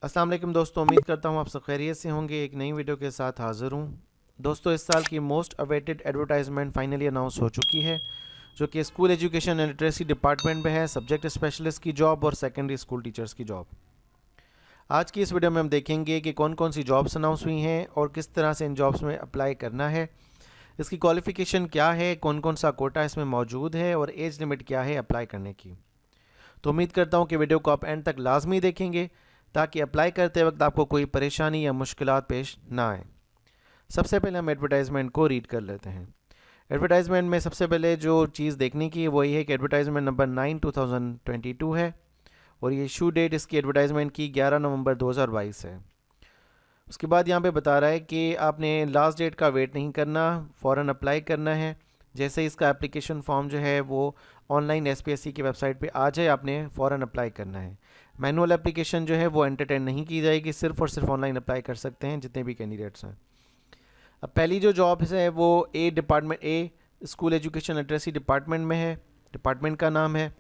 अस्सलाम वालेकुम दोस्तों, उम्मीद करता हूँ आप सब खैरियत से होंगे। एक नई वीडियो के साथ हाज़िर हूँ। दोस्तों, इस साल की most awaited advertisement finally announce हो चुकी है, जो कि school education and literacy department में है, सब्जेक्ट स्पेशलिस्ट की जॉब और सेकेंडरी स्कूल टीचर्स की जॉब। आज की इस वीडियो में हम देखेंगे कि कौन कौन सी जॉब्स अनाउंस हुई हैं और किस तरह से इन जॉब्स में अप्लाई करना है, इसकी क्वालिफ़िकेशन क्या है, कौन कौन सा कोटा इसमें मौजूद है और एज लिमिट क्या है अप्लाई करने की। तो उम्मीद करता हूँ कि वीडियो को आप एंड तक लाजमी देखेंगे ताकि अप्लाई करते वक्त आपको कोई परेशानी या मुश्किलात पेश ना आए। सबसे पहले हम एडवर्टाइजमेंट को रीड कर लेते हैं। एडवर्टाइजमेंट में सबसे पहले जो चीज़ देखने की है वो ये है कि एडवर्टाइजमेंट नंबर 9/2022 है और ये इशू डेट इसकी एडवर्टाइजमेंट की 11 नवंबर 2022 है। उसके बाद यहाँ पे बता रहा है कि आपने लास्ट डेट का वेट नहीं करना, फ़ौरन अप्लाई करना है। जैसे इसका एप्लीकेशन फॉर्म जो है वो ऑनलाइन एसपीएससी की वेबसाइट पे आ जाए, आपने फ़ौरन अप्लाई करना है। मैनुअल एप्लीकेशन जो है वो एंटरटेन नहीं की जाएगी, सिर्फ और सिर्फ ऑनलाइन अप्लाई कर सकते हैं जितने भी कैंडिडेट्स हैं। अब पहली जो जॉब है वो ए स्कूल एजुकेशन लिटरेसी डिपार्टमेंट में है, डिपार्टमेंट का नाम है।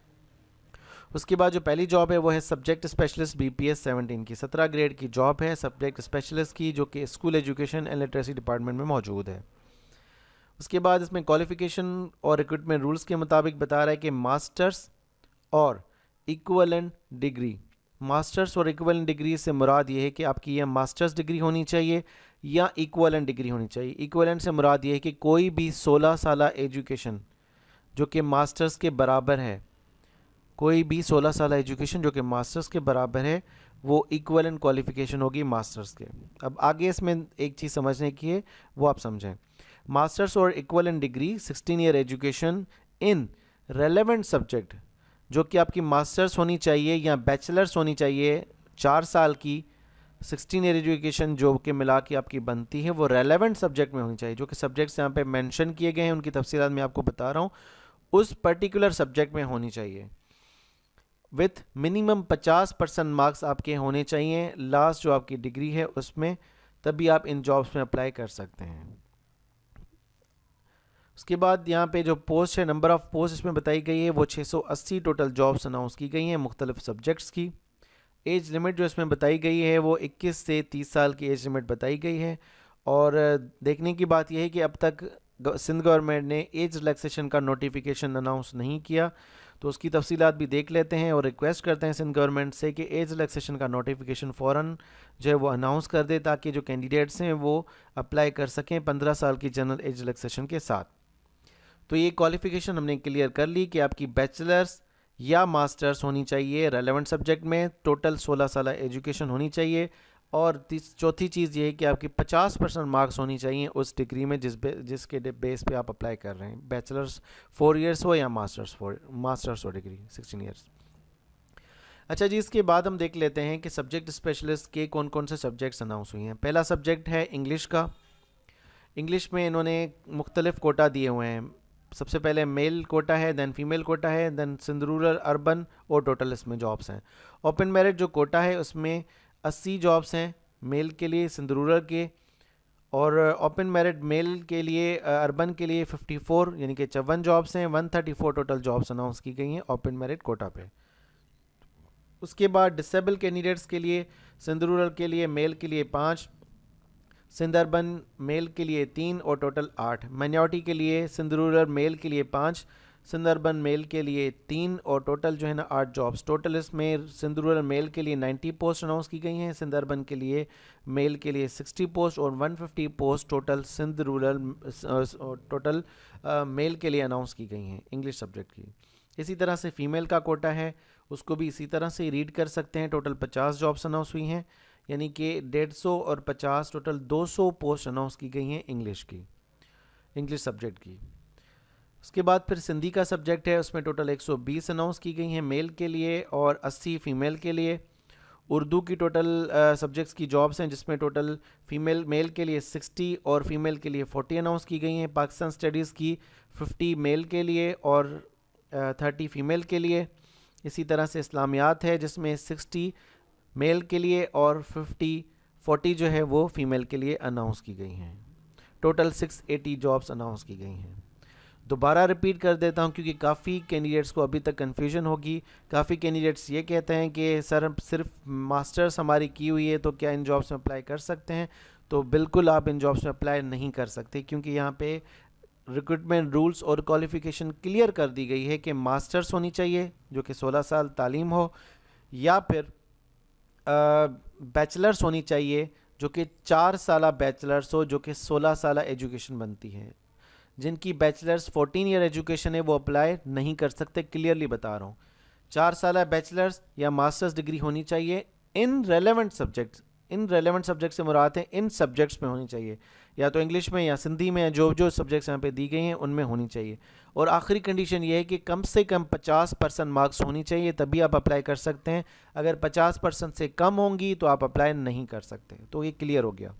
उसके बाद जो पहली जॉब है वो है सब्जेक्ट स्पेशलिस्ट बीपीएस 17 की 17 ग्रेड की जॉब है सब्जेक्ट स्पेशलिस्ट की, जो कि school education and literacy department में मौजूद है। उसके बाद इसमें क्वालिफिकेशन और रिक्रूटमेंट रूल्स के मुताबिक बता रहा है कि मास्टर्स और इक्वलेंट डिग्री, मास्टर्स और इक्वलेंट डिग्री से मुराद ये है कि आपकी यह मास्टर्स डिग्री होनी चाहिए या इक्वलेंट डिग्री होनी चाहिए। इक्वलेंट से मुराद ये है कि कोई भी 16 साल एजुकेशन जो कि मास्टर्स के बराबर है, कोई भी 16 साल एजुकेशन जो कि मास्टर्स के बराबर है, वो इक्वलेंट क्वालिफिकेशन होगी मास्टर्स के। अब आगे इसमें एक चीज़ समझने की है, वो आप समझें। मास्टर्स और equivalent degree 16 year education in relevant subject, जो कि आपकी मास्टर्स होनी चाहिए या बैचलर्स होनी चाहिए 4 साल की। 16 ईयर एजुकेशन जो कि मिला के आपकी बनती है वो रेलेवेंट सब्जेक्ट में होनी चाहिए। जो कि सब्जेक्ट्स यहाँ पे मेंशन किए गए हैं उनकी तफसीलात मैं आपको बता रहा हूँ, उस पर्टिकुलर सब्जेक्ट में होनी चाहिए। विथ मिनिमम 50% मार्क्स आपके होने चाहिए लास्ट जो आपकी डिग्री है उसमें, तभी आप इन जॉब्स में अप्लाई कर सकते हैं। उसके बाद यहाँ पे जो पोस्ट है, नंबर ऑफ़ पोस्ट इसमें बताई गई है वो 680 टोटल जॉब्स अनाउंस की गई हैं मुख्तलिफ सब्जेक्ट्स की। एज लिमिट जो इसमें बताई गई है वो 21 से 30 साल की एज लिमिट बताई गई है। और देखने की बात यह है कि अब तक सिंध गवर्नमेंट ने एज रिलैक्सेशन का नोटिफिकेशन अनाउंस नहीं किया, तो उसकी तफसीलात भी देख लेते हैं और रिक्वेस्ट करते हैं सिंध गवर्नमेंट से कि एज रिलैक्सेशन का नोटिफिकेशन फ़ौरन जो है वो अनाउंस कर दे, ताकि जो कैंडिडेट्स हैं वो अप्लाई कर सकें 15 साल की जनरल एज रिलैक्सेशन के साथ। तो ये क्वालिफ़िकेशन हमने क्लियर कर ली कि आपकी बैचलर्स या मास्टर्स होनी चाहिए रेलेवेंट सब्जेक्ट में, टोटल 16 साल एजुकेशन होनी चाहिए, और चौथी चीज़ ये है कि आपकी 50% मार्क्स होनी चाहिए उस डिग्री में जिसके बेस पे आप अप्लाई कर रहे हैं, बैचलर्स 4 इयर्स हो या मास्टर्स हो डिग्री 16 इयर्स। अच्छा जी, इसके बाद हम देख लेते हैं कि सब्जेक्ट स्पेशलिस्ट के कौन कौन से सब्जेक्ट्स अनाउंस हुए हैं। पहला सब्जेक्ट है इंग्लिश का। इंग्लिश में इन्होंने मुख्तलिफ कोटा दिए हुए हैं। सबसे पहले मेल कोटा है, देन फीमेल कोटा है, देन सिंध रूरल, अर्बन और टोटल इसमें जॉब्स हैं। ओपन मेरिट जो कोटा है उसमें 80 जॉब्स हैं मेल के लिए सिंध रूरल के, और ओपन मेरिट मेल के लिए अर्बन के लिए 54 यानी कि 54 जॉब्स हैं। 134 टोटल जॉब्स अनाउंस की गई हैं ओपन मेरिट कोटा पे। उसके बाद डिसेबल कैंडिडेट्स के लिए सिंध रूरल के लिए मेल के लिए 5, सिंध अर्बन मेल के लिए 3 और टोटल 8। माइनॉरिटी के लिए सिंध रूरल मेल के लिए 5, सिंध अर्बन मेल के लिए 3 और टोटल जो है ना 8 जॉब्स। टोटल इसमें सिंध रूरल मेल के लिए 90 पोस्ट अनाउंस की गई हैं, सिंध अर्बन के लिए मेल के लिए 60 पोस्ट और 150 post total Sindh rural total male के लिए अनाउंस की गई हैं इंग्लिश सब्जेक्ट की। इसी तरह से फ़ीमेल का कोटा है, उसको भी इसी तरह से रीड कर सकते हैं। टोटल 50 जॉब्स अनाउंस हुई हैं, यानी कि 150 और 50 टोटल 200 पोस्ट अनाउंस की गई हैं इंग्लिश सब्जेक्ट की। उसके बाद फिर सिंधी का सब्जेक्ट है, उसमें टोटल 120 अनाउंस की गई हैं मेल के लिए और 80 फ़ीमेल के लिए। उर्दू की टोटल सब्जेक्ट्स की जॉब्स हैं, जिसमें टोटल मेल के लिए 60 और फीमेल के लिए 40 अनाउंस की गई हैं। पाकिस्तान स्टडीज़ की 50 मेल के लिए और 30 फ़ीमेल के लिए। इसी तरह से इस्लामियात है जिसमें 60 मेल के लिए और 40 जो है वो फ़ीमेल के लिए अनाउंस की गई हैं। टोटल 680 जॉब्स अनाउंस की गई हैं। दोबारा रिपीट कर देता हूं क्योंकि काफ़ी कैंडिडेट्स को अभी तक कन्फ्यूजन होगी। काफ़ी कैंडिडेट्स ये कहते हैं कि सर सिर्फ मास्टर्स हमारी की हुई है तो क्या इन जॉब्स में अप्लाई कर सकते हैं। तो बिल्कुल आप इन जॉब्स में अप्लाई नहीं कर सकते, क्योंकि यहाँ पे रिक्रूटमेंट रूल्स और क्वालिफ़िकेशन क्लियर कर दी गई है कि मास्टर्स होनी चाहिए जो कि 16 साल तालीम हो, या फिर बैचलर्स होनी चाहिए जो कि 4 साल बैचलर्स हो, जो कि 16 साल एजुकेशन बनती है। जिनकी बैचलर्स 14 ईयर एजुकेशन है वो अप्लाई नहीं कर सकते, क्लियरली बता रहा हूँ। 4 साल बैचलर्स या मास्टर्स डिग्री होनी चाहिए इन रेलेवेंट सब्जेक्ट्स। इन रेलेवेंट सब्जेक्ट से मुराद है इन सब्जेक्ट्स में होनी चाहिए, या तो इंग्लिश में या सिंधी में, जो जो सब्जेक्ट्स यहाँ पे दी गई हैं उनमें होनी चाहिए। और आखिरी कंडीशन ये है कि कम से कम 50% मार्क्स होनी चाहिए, तभी आप अप्लाई कर सकते हैं। अगर 50% से कम होंगी तो आप अप्लाई नहीं कर सकते। तो ये क्लियर हो गया।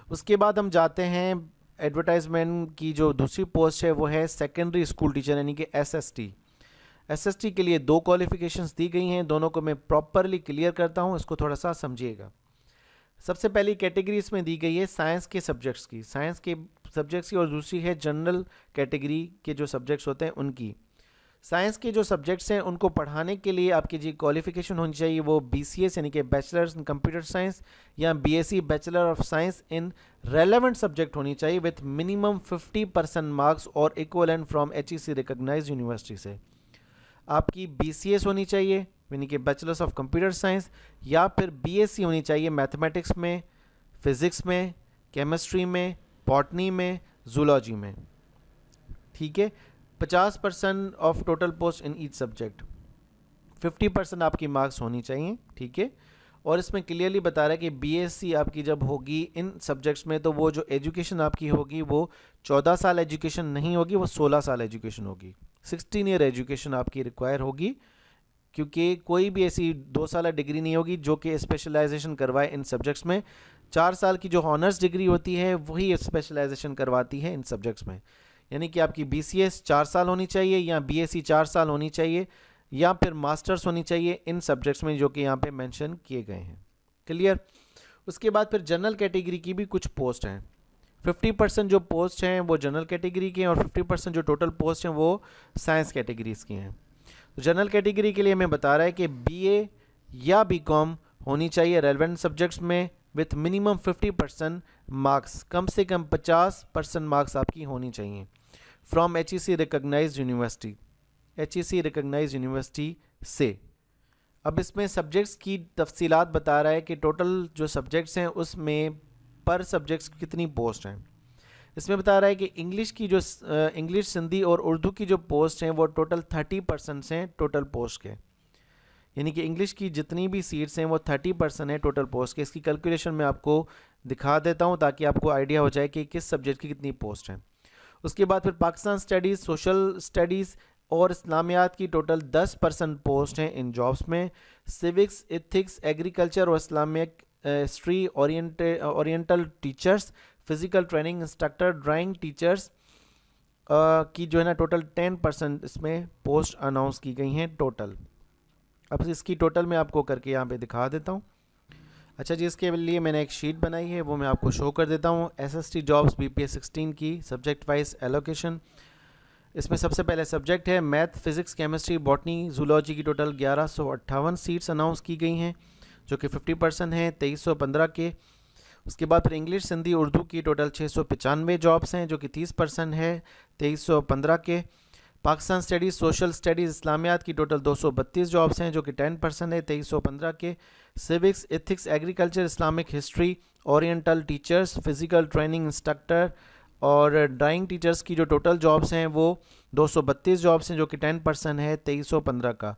उसके बाद हम जाते हैं एडवर्टाइजमेंट की जो दूसरी पोस्ट है वो है सेकेंडरी स्कूल टीचर, यानी कि एसएसटी। एसएसटी के लिए 2 क्वालिफिकेशंस दी गई हैं, दोनों को मैं प्रॉपरली क्लियर करता हूं, इसको थोड़ा सा समझिएगा। सबसे पहली कैटेगरी इसमें दी गई है साइंस के सब्जेक्ट्स की, साइंस के सब्जेक्ट्स की, और दूसरी है जनरल कैटेगरी के जो सब्जेक्ट्स होते हैं उनकी। साइंस के जो सब्जेक्ट्स हैं उनको पढ़ाने के लिए आपकी जी क्वालिफिकेशन होनी चाहिए वो BCS यानी कि बैचलर्स इन कंप्यूटर साइंस, या BSc bachelor of science in relevant subject होनी चाहिए विथ मिनिमम 50% मार्क्स और equivalent from HEC recognised university से। आपकी BCS होनी चाहिए यानी कि बैचलर्स ऑफ कंप्यूटर साइंस, या फिर BSc होनी चाहिए मैथमेटिक्स में, फिज़िक्स में, केमिस्ट्री में, बॉटनी में, जूलॉजी में। ठीक है, 50% of total post in each subject, 50% आपकी मार्क्स होनी चाहिए। ठीक है, और इसमें क्लियरली बता रहा है कि BSc आपकी जब होगी इन सब्जेक्ट्स में तो वो जो एजुकेशन आपकी होगी वो 14 साल एजुकेशन नहीं होगी, वो 16 साल एजुकेशन होगी। 16 ईयर एजुकेशन आपकी रिक्वायर होगी, क्योंकि कोई भी ऐसी 2 साल डिग्री नहीं होगी जो कि स्पेशलाइजेशन करवाए इन सब्जेक्ट्स में। 4 साल की जो ऑनर्स डिग्री होती है वही स्पेशलाइजेशन करवाती है इन सब्जेक्ट्स में। यानी कि आपकी BCS 4 साल होनी चाहिए, या BSc 4 साल होनी चाहिए, या फिर मास्टर्स होनी चाहिए इन सब्जेक्ट्स में जो कि यहाँ पे मेंशन किए गए हैं। क्लियर। उसके बाद फिर जनरल कैटेगरी की भी कुछ पोस्ट हैं। 50% जो पोस्ट हैं वो जनरल कैटेगरी के हैं, और 50% जो टोटल पोस्ट हैं वो साइंस कैटेगरीज की हैं। तो जनरल कैटेगरी के लिए मैं बता रहा है कि BA या BCom होनी चाहिए रेलेवेंट सब्जेक्ट्स में विथ मिनिमम 50% मार्क्स, कम से कम 50% मार्क्स आपकी होनी चाहिए from HEC recognised university, HEC recognised university से। अब इसमें सब्जेक्ट्स की तफसीलात बता रहा है कि टोटल जो सब्जेक्ट्स हैं उसमें पर सब्जेक्ट्स कितनी पोस्ट हैं। इसमें बता रहा है कि इंग्लिश की जो इंग्लिश, सिंधी और उर्दू की जो पोस्ट हैं वो टोटल 30% हैं टोटल पोस्ट के, यानी कि इंग्लिश की जितनी भी सीट्स हैं वो 30% है टोटल पोस्ट के। इसकी कैलकुलेशन मैं आपको दिखा देता हूँ ताकि आपको आइडिया हो जाए कि किस सब्जेक्ट की कितनी पोस्ट हैं। उसके बाद फिर पाकिस्तान स्टडीज़, सोशल स्टडीज़ और इस्लामियात की टोटल 10% पोस्ट हैं इन जॉब्स में। सिविक्स, एथिक्स, एग्रीकल्चर और Islamic history, oriental teachers, physical training instructor, drawing teachers की जो है ना टोटल 10% इसमें पोस्ट अनाउंस की गई हैं टोटल। अब इसकी टोटल मैं आपको करके यहाँ पे दिखा देता हूँ। अच्छा जी, इसके लिए मैंने एक शीट बनाई है वो मैं आपको शो कर देता हूँ। SST जॉब्स BPS 16 की सब्जेक्ट वाइज एलोकेशन। इसमें सबसे पहले सब्जेक्ट है math, physics, chemistry, botany, zoology की टोटल 1158 सीट्स अनाउंस की गई हैं जो कि 50% हैं, 2315 के। उसके बाद फिर इंग्लिश, सिंधी, उर्दू की टोटल 695 जॉब्स हैं जो कि 30% है, 2315 के। पाकिस्तान स्टडीज़, सोशल स्टडीज़, इस्लामियात की टोटल 232 जॉब्स हैं जो कि 10% है, 2315 के। Civics, ethics, agriculture, Islamic history, oriental teachers, physical training instructor और ड्राइंग टीचर्स की जो टोटल जॉब्स हैं वो 232 जॉब्स हैं जो कि 10% है, 2315 का।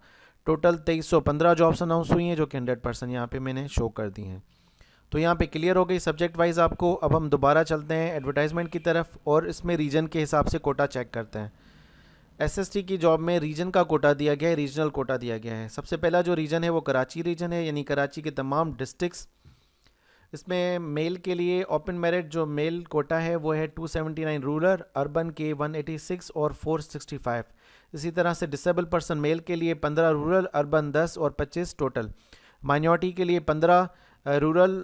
टोटल 2315 जॉब्स अनाउंस हुई हैं जो कि 100% यहाँ पे मैंने शो कर दी हैं। तो यहाँ पे क्लियर हो गई सब्जेक्ट वाइज आपको। अब हम दोबारा चलते हैं एडवर्टाइजमेंट की तरफ और इसमें रीजन के हिसाब से कोटा चेक करते हैं। SST की जॉब में रीजन का कोटा दिया गया है, रीजनल कोटा दिया गया है। सबसे पहला जो रीजन है वो कराची रीजन है, यानी कराची के तमाम डिस्ट्रिक्ट्स। इसमें मेल के लिए ओपन मेरिट जो मेल कोटा है वो है 279 रूरल, अर्बन के 186 और 465। इसी तरह से डिसेबल पर्सन मेल के लिए 15 रूरल, अर्बन 10 और 25 टोटल। माइनॉरिटी के लिए 15 रूरल,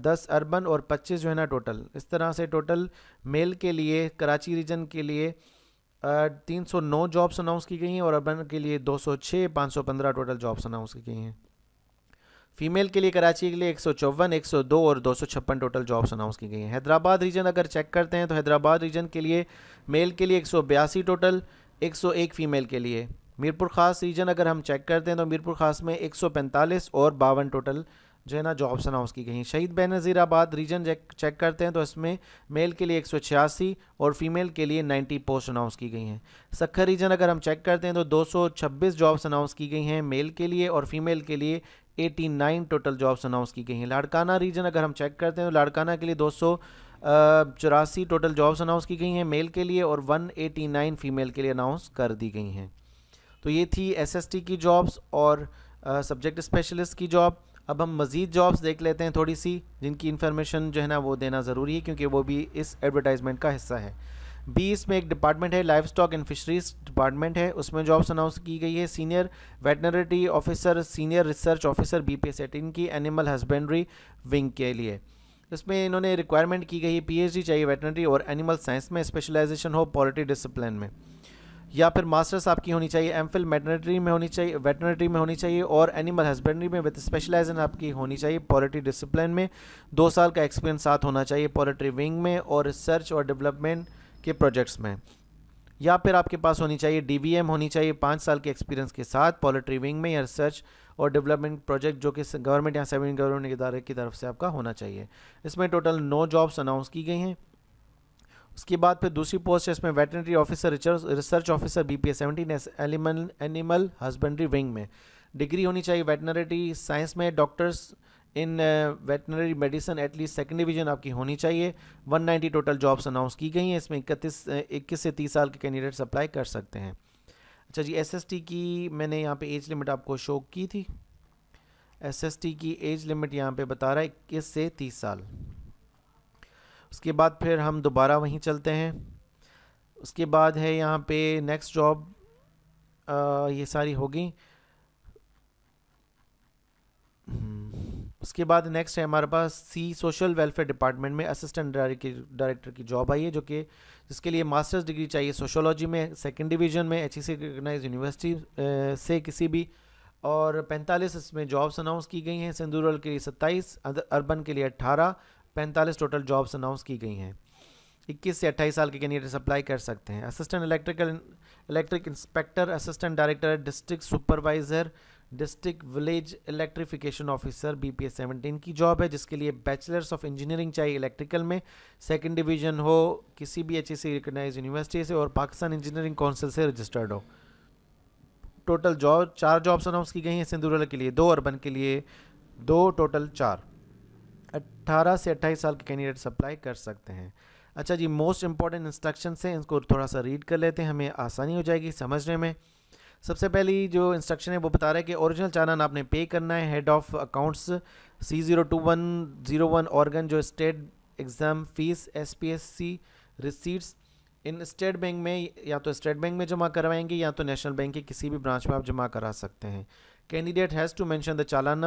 10 अर्बन और 25 जो है ना टोटल। इस तरह से टोटल मेल के लिए कराची रीजन के लिए 309 जॉब्स अनाउंस की गई हैं और अर्बन के लिए 206, 515 टोटल जॉब्स अनाउंस की गई हैं। फीमेल के लिए कराची के लिए 154, 102 और 256 टोटल जॉब्स अनाउंस की गई हैं। हैदराबाद रीजन अगर चेक करते हैं तो हैदराबाद रीजन के लिए मेल के लिए 182 टोटल, 101 फीमेल के लिए। मीरपुर ख़ास रीजन अगर हम चेक करते हैं तो मीरपुर ख़ास में 145 और 52 टोटल जो है ना जॉब्स अनाउंस की गई हैं। शहीद बेनज़ीराबाद रीजन चेक करते हैं तो इसमें मेल के लिए 186 और फीमेल के लिए 90 पोस्ट अनाउंस की गई हैं। सक्खर रीजन अगर हम चेक करते हैं तो 226 जॉब्स अनाउंस की गई हैं मेल के लिए और फीमेल के लिए 89 टोटल जॉब्स अनाउंस की गई हैं। लाड़काना रीजन अगर हम चेक करते हैं तो लाड़काना के लिए 284 टोटल जॉब्स अनाउंस की गई हैं मेल के लिए और 189 फीमेल के लिए अनाउंस कर दी गई हैं। तो ये थी एसएसटी की जॉब्स और सब्जेक्ट स्पेशलिस्ट की जॉब। अब हम मज़ीद जॉब्स देख लेते हैं थोड़ी सी, जिनकी इन्फॉर्मेशन जो है ना वो देना ज़रूरी है क्योंकि वो भी इस एडवर्टाइजमेंट का हिस्सा है। 20 में एक डिपार्टमेंट है life stock and fisheries department है, उसमें जॉब्स अनाउंस की गई है senior veterinary officer, senior research officer BPS 18 की एनिमल हस्बेंड्री विंग के लिए। इसमें इन्होंने रिक्वायरमेंट की गई है PhD चाहिए वेटनरी और एनिमल साइंस में, स्पेशलाइजेशन हो पॉलिटी डिसिप्लिन में, या फिर मास्टर्स आपकी होनी चाहिए एमफिल वेटनरी में होनी चाहिए, वेटनरी में होनी चाहिए और एनिमल हस्बेंड्री में विद स्पेशलाइजेशन आपकी होनी चाहिए पॉलिटी डिसिप्लिन में। 2 साल का एक्सपीरियंस साथ होना चाहिए पोल्ट्री विंग में और रिसर्च और डेवलपमेंट के प्रोजेक्ट्स में, या फिर आपके पास होनी चाहिए DVM होनी चाहिए 5 साल के एक्सपीरियंस के साथ पोल्ट्री विंग में या रिसर्च और डेवलपमेंट प्रोजेक्ट जो कि गवर्नमेंट या सेमी गवर्नमेंट इदारे की तरफ से आपका होना चाहिए। इसमें टोटल 9 जॉब्स अनाउंस की गई हैं। उसके बाद फिर दूसरी पोस्ट है इसमें veterinary officer research officer BPS 17 animal husbandry wing में। डिग्री होनी चाहिए वेटनरी साइंस में, डॉक्टर्स इन veterinary medicine at least second division आपकी होनी चाहिए। 190 टोटल जॉब्स अनाउंस की गई हैं। इसमें 21 से 30 साल के कैंडिडेट्स अप्लाई कर सकते हैं। अच्छा जी, SST की मैंने यहाँ पे एज लिमिट आपको शो की थी। SST की एज लिमिट यहाँ पे बता रहा है 21 से 30 साल। उसके बाद फिर हम दोबारा वहीं चलते हैं। उसके बाद है यहाँ पे नेक्स्ट जॉब, ये सारी होगी। उसके बाद नेक्स्ट है हमारे पास सोशल वेलफेयर डिपार्टमेंट में असिस्टेंट डायरेक्टर की जॉब आई है, जो कि जिसके लिए मास्टर्स डिग्री चाहिए सोशोलॉजी में सेकंड डिवीजन में HEC रिकग्नाइज यूनिवर्सिटी से किसी भी, और 45 इसमें जॉब्स अनाउंस की गई हैं। सिंध रूरल के लिए 27, अर्बन के लिए 18, 45 टोटल जॉब्स अनाउंस की गई हैं। 21 से 28 साल के कैंडिडेट्स अप्लाई कर सकते हैं। Assistant electric inspector, assistant director, district supervisor, district village electrification officer BPS 17 की जॉब है, जिसके लिए बैचलर्स ऑफ इंजीनियरिंग चाहिए इलेक्ट्रिकल में, सेकंड डिवीजन हो किसी भी HEC रिकग्नाइज यूनिवर्सिटी से और पाकिस्तान इंजीनियरिंग काउंसिल से रजिस्टर्ड हो। टोटल 4 जॉब्स अनाउंस की गई हैं। सिंध रूरल के लिए 2, अर्बन के लिए 2, टोटल 4। 18 से 28 साल के कैंडिडेट्स अप्लाई कर सकते हैं। अच्छा जी, मोस्ट इंपॉर्टेंट इंस्ट्रक्शंस हैं, इनको थोड़ा सा रीड कर लेते हैं, हमें आसानी हो जाएगी समझने में। सबसे पहली जो इंस्ट्रक्शन है वो बता रहा है कि ओरिजिनल चालान आपने पे करना है। हेड ऑफ अकाउंट्स C02101 ऑर्गन जो state exam fees SPSC receipts in state bank में या तो स्टेट बैंक में जमा करवाएंगे या तो नेशनल बैंक के किसी भी ब्रांच में आप जमा करा सकते हैं। Candidate has to mention the challan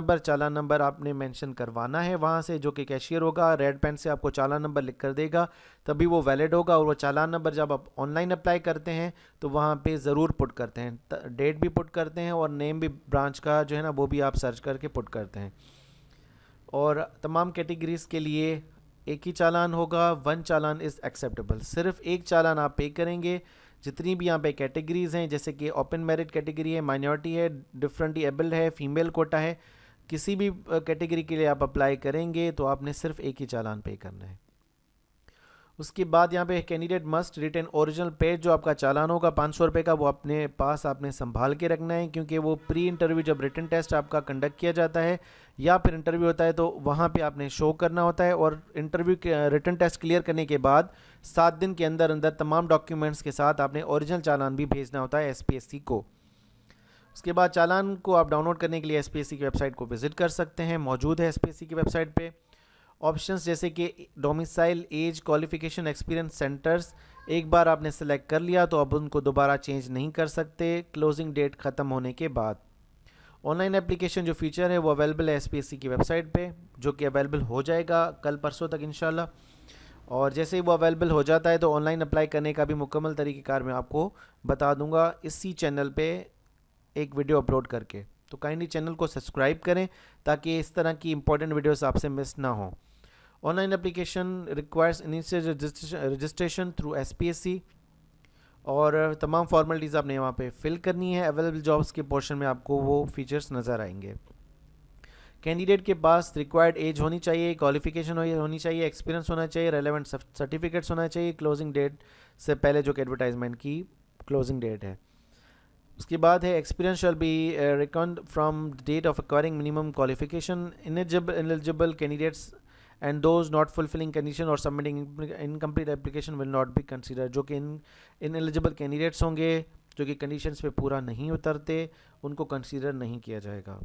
number आपने मेंशन करवाना है वहाँ से, जो कि कैशियर होगा रेड पेन से आपको चालान नंबर लिख कर देगा, तभी वो वैलिड होगा। और वो चालान नंबर जब आप ऑनलाइन अप्लाई करते हैं तो वहाँ पे ज़रूर पुट करते हैं, डेट भी पुट करते हैं और नेम भी ब्रांच का जो है ना वो भी आप सर्च करके पुट करते हैं। और तमाम कैटेगरीज़ के लिए एक ही चालान होगा, 1 चालान इज़ एक्सेप्टेबल। सिर्फ एक चालान आप पे करेंगे। जितनी भी यहाँ पे कैटेगरीज़ हैं, जैसे कि ओपन मेरिट कैटेगरी है, माइनॉरिटी है, डिफरेंटली एबल्ड है, फीमेल कोटा है, किसी भी कैटेगरी के लिए आप अप्लाई करेंगे तो आपने सिर्फ एक ही चालान पे करना है। उसके बाद यहाँ पे candidate must return original page, जो आपका चालान होगा 500 रुपये का, वो अपने पास आपने संभाल के रखना है, क्योंकि वो प्री इंटरव्यू जब रिटन टेस्ट आपका कंडक्ट किया जाता है या फिर इंटरव्यू होता है तो वहाँ पे आपने शो करना होता है। और इंटरव्यू के रिटन टेस्ट क्लियर करने के बाद 7 दिन के अंदर अंदर तमाम डॉक्यूमेंट्स के साथ आपने ओरिजिनल चालान भी भेजना होता है SPSC को। उसके बाद चालान को आप डाउनलोड करने के लिए SPSC की वेबसाइट को विजिट कर सकते हैं, मौजूद है SPSC की वेबसाइट पे। ऑप्शंस जैसे कि domicile, age, qualification, experience centres, एक बार आपने सेलेक्ट कर लिया तो अब उनको दोबारा चेंज नहीं कर सकते क्लोजिंग डेट ख़त्म होने के बाद। ऑनलाइन एप्लीकेशन जो फीचर है वो अवेलेबल है SPSC की वेबसाइट पे, जो कि अवेलेबल हो जाएगा कल परसों तक इंशाल्लाह। और जैसे ही वो अवेलेबल हो जाता है तो ऑनलाइन अप्लाई करने का भी मुकम्मल तरीक़ेकार मैं आपको बता दूंगा इसी चैनल पे एक वीडियो अपलोड करके। तो काइंडली चैनल को सब्सक्राइब करें ताकि इस तरह की इंपॉर्टेंट वीडियोस आपसे मिस ना हो। Online application requires initial registration through SPSC और तमाम फॉर्मेलिटीज़ आपने वहाँ पे फिल करनी है। अवेलेबल जॉब्स के पोर्शन में आपको वो फीचर्स नज़र आएंगे। कैंडिडेट के पास रिक्वायर्ड एज होनी चाहिए, क्वालिफिकेशन होनी चाहिए, एक्सपीरियंस होना चाहिए, रेलेवेंट सर्टिफिकेट्स होना चाहिए, क्लोजिंग डेट से पहले जो कि एडवर्टाइजमेंट की क्लोजिंग डेट है। उसके बाद है experience shall be reckoned from date of acquiring minimum qualification. Ineligible candidates and those not fulfilling condition और submitting incomplete application will not be consider. जो कि इनएलिजिबल कैंडिडेट्स होंगे जो कि कंडीशंस पे पूरा नहीं उतरते, उनको कंसीडर नहीं किया जाएगा।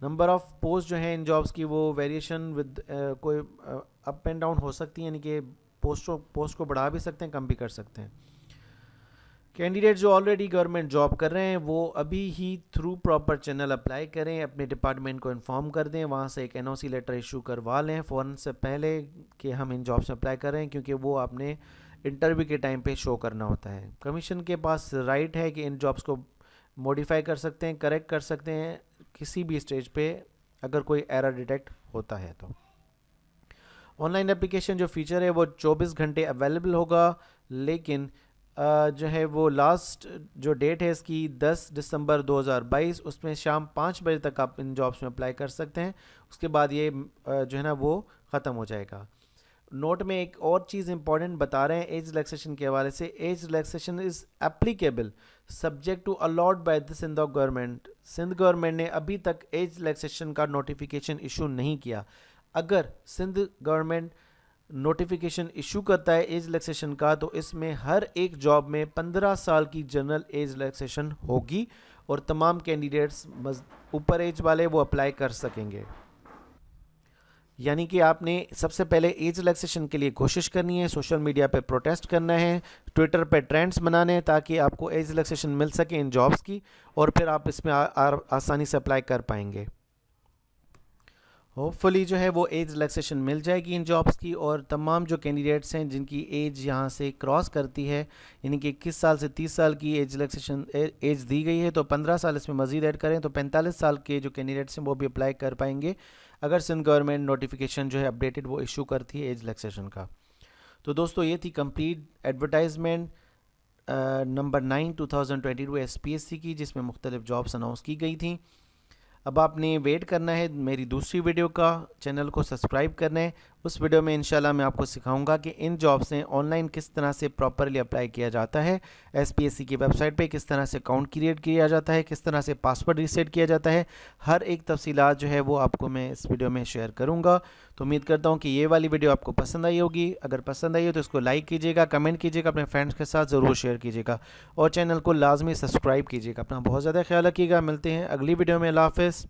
नंबर ऑफ़ पोस्ट जो है इन जॉब्स की वो वेरिएशन विद कोई अप एंड डाउन हो सकती है, यानी कि पोस्ट को बढ़ा भी सकते हैं, कम भी कर सकते हैं। कैंडिडेट जो ऑलरेडी गवर्नमेंट जॉब कर रहे हैं वो अभी ही थ्रू प्रॉपर चैनल अप्लाई करें, अपने डिपार्टमेंट को इन्फॉर्म कर दें, वहाँ से एक NOC लेटर इशू करवा लें फ़ौरन से पहले कि हम इन जॉब्स में अप्लाई कर रहे हैं, क्योंकि वो आपने इंटरव्यू के टाइम पे शो करना होता है। कमीशन के पास राइट है कि इन जॉब्स को मॉडिफाई कर सकते हैं, करेक्ट कर सकते हैं किसी भी स्टेज पे अगर कोई एरर डिटेक्ट होता है तो। ऑनलाइन एप्लीकेशन जो फीचर है वो 24 घंटे अवेलेबल होगा, लेकिन जो है वो लास्ट जो डेट है इसकी 10 दिसंबर 2022, उसमें शाम 5 बजे तक आप इन जॉब्स में अप्लाई कर सकते हैं। उसके बाद ये जो है ना वो ख़त्म हो जाएगा। नोट में एक और चीज़ इंपॉर्टेंट बता रहे हैं एज रिलैक्सेशन के हवाले से। Age relaxation is applicable subject to allot by the Sindh government. Sindh government ने अभी तक एज रिलैक्सेशन का नोटिफिकेशन इशू नहीं किया। अगर सिंध गवर्नमेंट नोटिफिकेशन इशू करता है एज रिलैक्सेशन का तो इसमें हर एक जॉब में 15 साल की जनरल एज रिलैक्सेशन होगी और तमाम कैंडिडेट्स ऊपर एज वाले वो अप्लाई कर सकेंगे। यानी कि आपने सबसे पहले एज रिलैक्सेशन के लिए कोशिश करनी है, सोशल मीडिया पे प्रोटेस्ट करना है, ट्विटर पे ट्रेंड्स बनाने हैं ताकि आपको एज रिलैक्सेशन मिल सके इन जॉब्स की, और फिर आप इसमें आसानी से अप्लाई कर पाएंगे। होपफुली जो है वो एज रिलैक्सेशन मिल जाएगी इन जॉब्स की, और तमाम जो कैंडिडेट्स हैं जिनकी एज यहाँ से क्रॉस करती है, यानी कि 21 साल से 30 साल की एज रिलैक्सेशन एज दी गई है, तो 15 साल इसमें मज़ीद ऐड करें तो 45 साल के जो कैंडिडेट्स हैं वो भी अप्लाई कर पाएंगे अगर सिंध गवर्नमेंट नोटिफिकेशन जो है अपडेटेड वो इशू करती है एज रिलैक्सेशन का। तो दोस्तों ये थी कंप्लीट एडवर्टाइजमेंट नंबर 9 2022 SPSC की, जिसमें मुख्तलिफ जॉब्स अनाउंस की गई थी। अब आपने वेट करना है मेरी दूसरी वीडियो का, चैनल को सब्सक्राइब करना है। उस वीडियो में इंशाल्लाह मैं आपको सिखाऊंगा कि इन जॉब से ऑनलाइन किस तरह से प्रॉपरली अप्लाई किया जाता है, SPSC की वेबसाइट पे किस तरह से अकाउंट क्रिएट किया जाता है, किस तरह से पासवर्ड रीसेट किया जाता है, हर एक तफसीलात जो है वो आपको मैं इस वीडियो में शेयर करूँगा। तो उम्मीद करता हूँ कि ये वाली वीडियो आपको पसंद आई होगी। अगर पसंद आई हो तो इसको लाइक कीजिएगा, कमेंट कीजिएगा, अपने फ्रेंड्स के साथ ज़रूर शेयर कीजिएगा और चैनल को लाजमी सब्सक्राइब कीजिएगा। अपना बहुत ज़्यादा ख्याल रखिएगा। मिलते हैं अगली वीडियो में। अल्लाह हाफ़िज़।